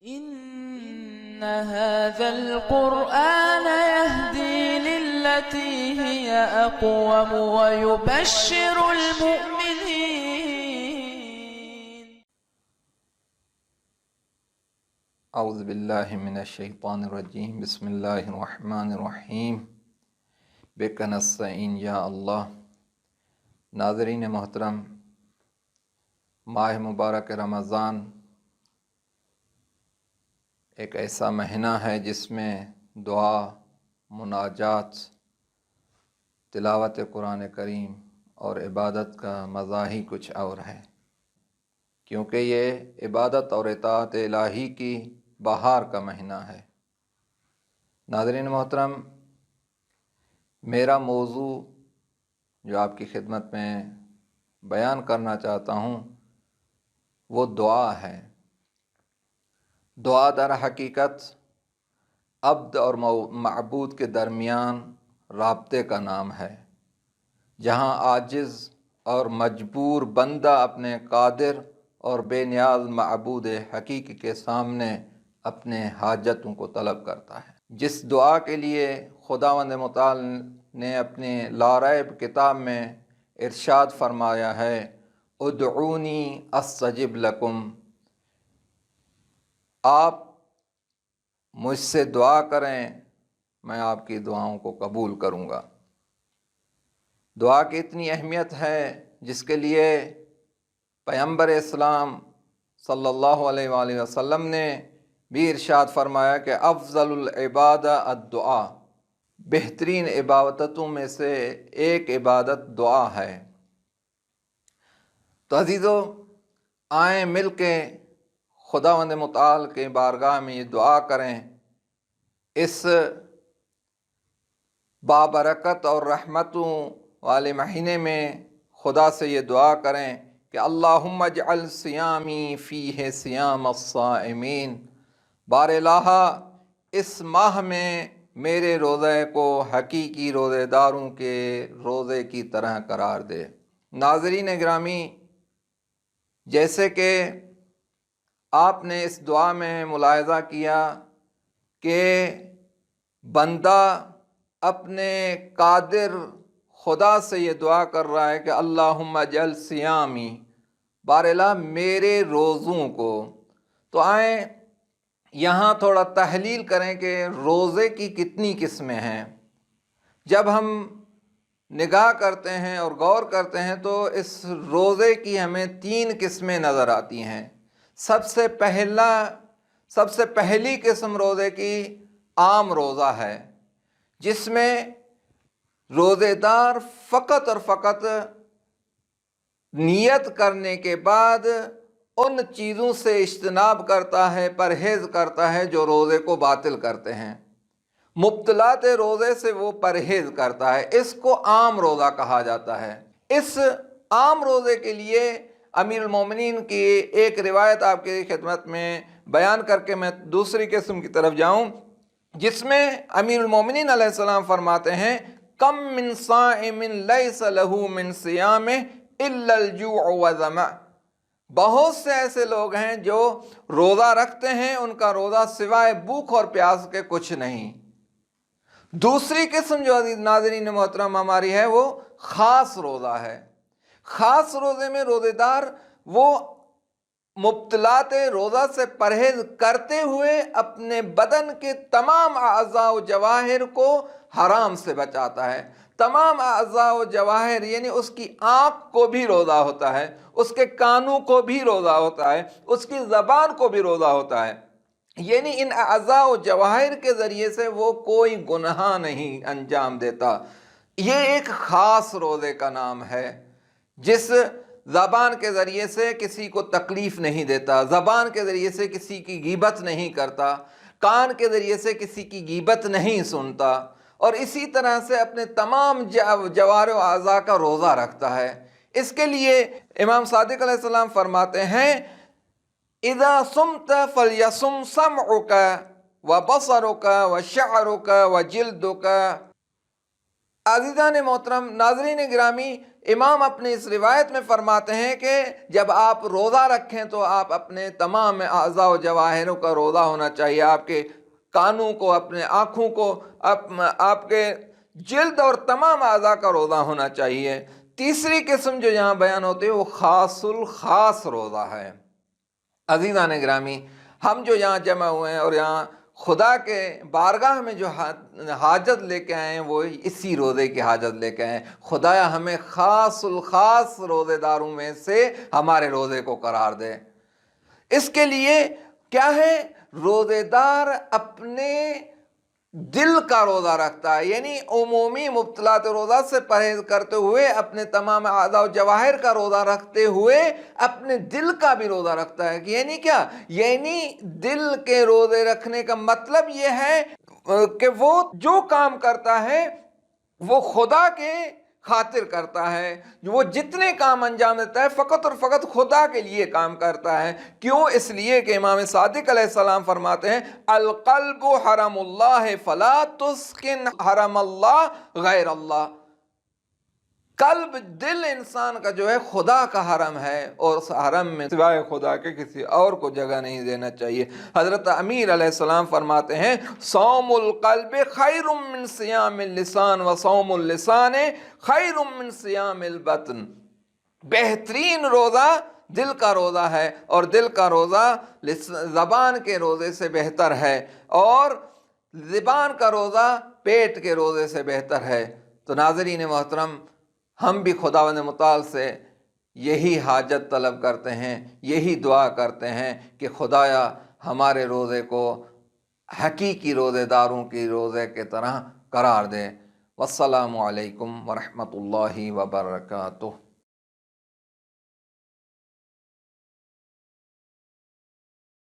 إن هذا القرآن يهدي للتي هي أقوم ويبشر المؤمنين. اعوذ باللہ من الشیطان الرجیم، بسم اللہ الرحمن الرحیم، بک نستعین یا اللہ۔ ناظرین محترم، ماہ مبارک رمضان ایک ایسا مہینہ ہے جس میں دعا، مناجات، تلاوت قرآن کریم اور عبادت کا مزہ ہی کچھ اور ہے، کیونکہ یہ عبادت اور اطاعت الہی کی بہار کا مہینہ ہے۔ ناظرین محترم، میرا موضوع جو آپ کی خدمت میں بیان کرنا چاہتا ہوں وہ دعا ہے۔ دعا در حقیقت عبد اور معبود کے درمیان رابطے کا نام ہے، جہاں عاجز اور مجبور بندہ اپنے قادر اور بے نیاز معبود حقیقی کے سامنے اپنے حاجتوں کو طلب کرتا ہے۔ جس دعا کے لیے خداوند متعال نے اپنے لاریب کتاب میں ارشاد فرمایا ہے، ادعونی استجب لکم، آپ مجھ سے دعا کریں، میں آپ کی دعاؤں کو قبول کروں گا۔ دعا کی اتنی اہمیت ہے جس کے لیے پیغمبر اسلام صلی اللہ علیہ وآلہ وسلم نے بھی ارشاد فرمایا کہ افضل العبادہ الدعا، بہترین عبادتوں میں سے ایک عبادت دعا ہے۔ تو عزیزو، آئیں مل کے خداوند متعال کے بارگاہ میں یہ دعا کریں، اس بابرکت اور رحمتوں والے مہینے میں خدا سے یہ دعا کریں کہ اللہم اجعل صیامی فیہ صیام الصائمین، بار الہ اس ماہ میں میرے روزے کو حقیقی روزے داروں کے روزے کی طرح قرار دے۔ ناظرین گرامی، جیسے کہ آپ نے اس دعا میں ملاحظہ کیا کہ بندہ اپنے قادر خدا سے یہ دعا کر رہا ہے کہ اللہم اجعل صیامی، بار الہ میرے روزوں کو۔ تو آئیں یہاں تھوڑا تحلیل کریں کہ روزے کی کتنی قسمیں ہیں۔ جب ہم نگاہ کرتے ہیں اور غور کرتے ہیں تو اس روزے کی ہمیں 3 قسمیں نظر آتی ہیں۔ سب سے پہلی قسم روزے کی عام روزہ ہے، جس میں روزے دار فقط اور فقط نیت کرنے کے بعد ان چیزوں سے اجتناب کرتا ہے، پرہیز کرتا ہے جو روزے کو باطل کرتے ہیں، مبطلات روزے سے وہ پرہیز کرتا ہے۔ اس کو عام روزہ کہا جاتا ہے۔ اس عام روزے کے لیے امیر المومنین کی ایک روایت آپ کی خدمت میں بیان کر کے میں دوسری قسم کی طرف جاؤں، جس میں امیر المومنین علیہ السلام فرماتے ہیں، کم من صائم لیس لہ من صیامہ الا الجوع وظمأ، بہت سے ایسے لوگ ہیں جو روزہ رکھتے ہیں، ان کا روزہ سوائے بھوک اور پیاس کے کچھ نہیں۔ دوسری قسم جو عزیز ناظرین محترم ہماری ہے وہ خاص روزہ ہے۔ خاص روزے میں روزے دار وہ مبطلات روزہ سے پرہیز کرتے ہوئے اپنے بدن کے تمام اعضاء و جواہر کو حرام سے بچاتا ہے۔ تمام اعضاء و جواہر یعنی اس کی آنکھ کو بھی روزہ ہوتا ہے، اس کے کانوں کو بھی روزہ ہوتا ہے، اس کی زبان کو بھی روزہ ہوتا ہے، یعنی ان اعضاء و جواہر کے ذریعے سے وہ کوئی گناہ نہیں انجام دیتا۔ یہ ایک خاص روزے کا نام ہے، جس زبان کے ذریعے سے کسی کو تکلیف نہیں دیتا، زبان کے ذریعے سے کسی کی غیبت نہیں کرتا، کان کے ذریعے سے کسی کی غیبت نہیں سنتا، اور اسی طرح سے اپنے تمام جوارح و اعضاء کا روزہ رکھتا ہے۔ اس کے لیے امام صادق علیہ السلام فرماتے ہیں، اذا صمت فلیصم سمعک وبصرک وشعرک وجلدک، عزیزان محترم، ناظرین گرامی، امام اپنی اس روایت میں فرماتے ہیں کہ جب آپ روزہ رکھیں تو آپ اپنے تمام اعضاء و جواہروں کا روزہ ہونا چاہیے، آپ کے کانوں کو، اپنے آنکھوں کو، آپ کے جلد اور تمام اعضاء کا روزہ ہونا چاہیے۔ تیسری قسم جو یہاں بیان ہوتی ہے وہ خاص الخاص روزہ ہے۔ عزیزان گرامی، ہم جو یہاں جمع ہوئے ہیں اور یہاں خدا کے بارگاہ میں جو حاجت لے کے آئے ہیں وہ اسی روزے کی حاجت لے کے آئے ہیں۔ خدایا ہمیں خاص الخاص روزے داروں میں سے ہمارے روزے کو قرار دے۔ اس کے لیے کیا ہے؟ روزے دار اپنے دل کا روزہ رکھتا ہے، یعنی عمومی مبطلات روزہ سے پرہیز کرتے ہوئے، اپنے تمام اعضاء و جواہر کا روزہ رکھتے ہوئے اپنے دل کا بھی روزہ رکھتا ہے۔ یعنی کیا؟ یعنی دل کے روزے رکھنے کا مطلب یہ ہے کہ وہ جو کام کرتا ہے وہ خدا کے خاطر کرتا ہے، وہ جتنے کام انجام دیتا ہے فقط اور فقط خدا کے لیے کام کرتا ہے۔ کیوں؟ اس لیے کہ امام صادق علیہ السلام فرماتے ہیں القلب حرم اللہ فلا تسکن حرم اللہ غیر اللہ۔ قلب، دل انسان کا جو ہے خدا کا حرم ہے، اور اس حرم میں سوائے خدا کے کسی اور کو جگہ نہیں دینا چاہیے۔ حضرت امیر علیہ السلام فرماتے ہیں صوم القلب خیر من صیام اللسان و صوم اللسان خیر من صیام البطن۔ بہترین روزہ دل کا روزہ ہے، اور دل کا روزہ زبان کے روزے سے بہتر ہے، اور زبان کا روزہ پیٹ کے روزے سے بہتر ہے۔ تو ناظرین محترم، ہم بھی خداوند متعال سے یہی حاجت طلب کرتے ہیں، یہی دعا کرتے ہیں کہ خدایا ہمارے روزے کو حقیقی روزے داروں کی روزے کے طرح قرار دے۔ والسلام علیکم ورحمۃ اللہ وبرکاتہ۔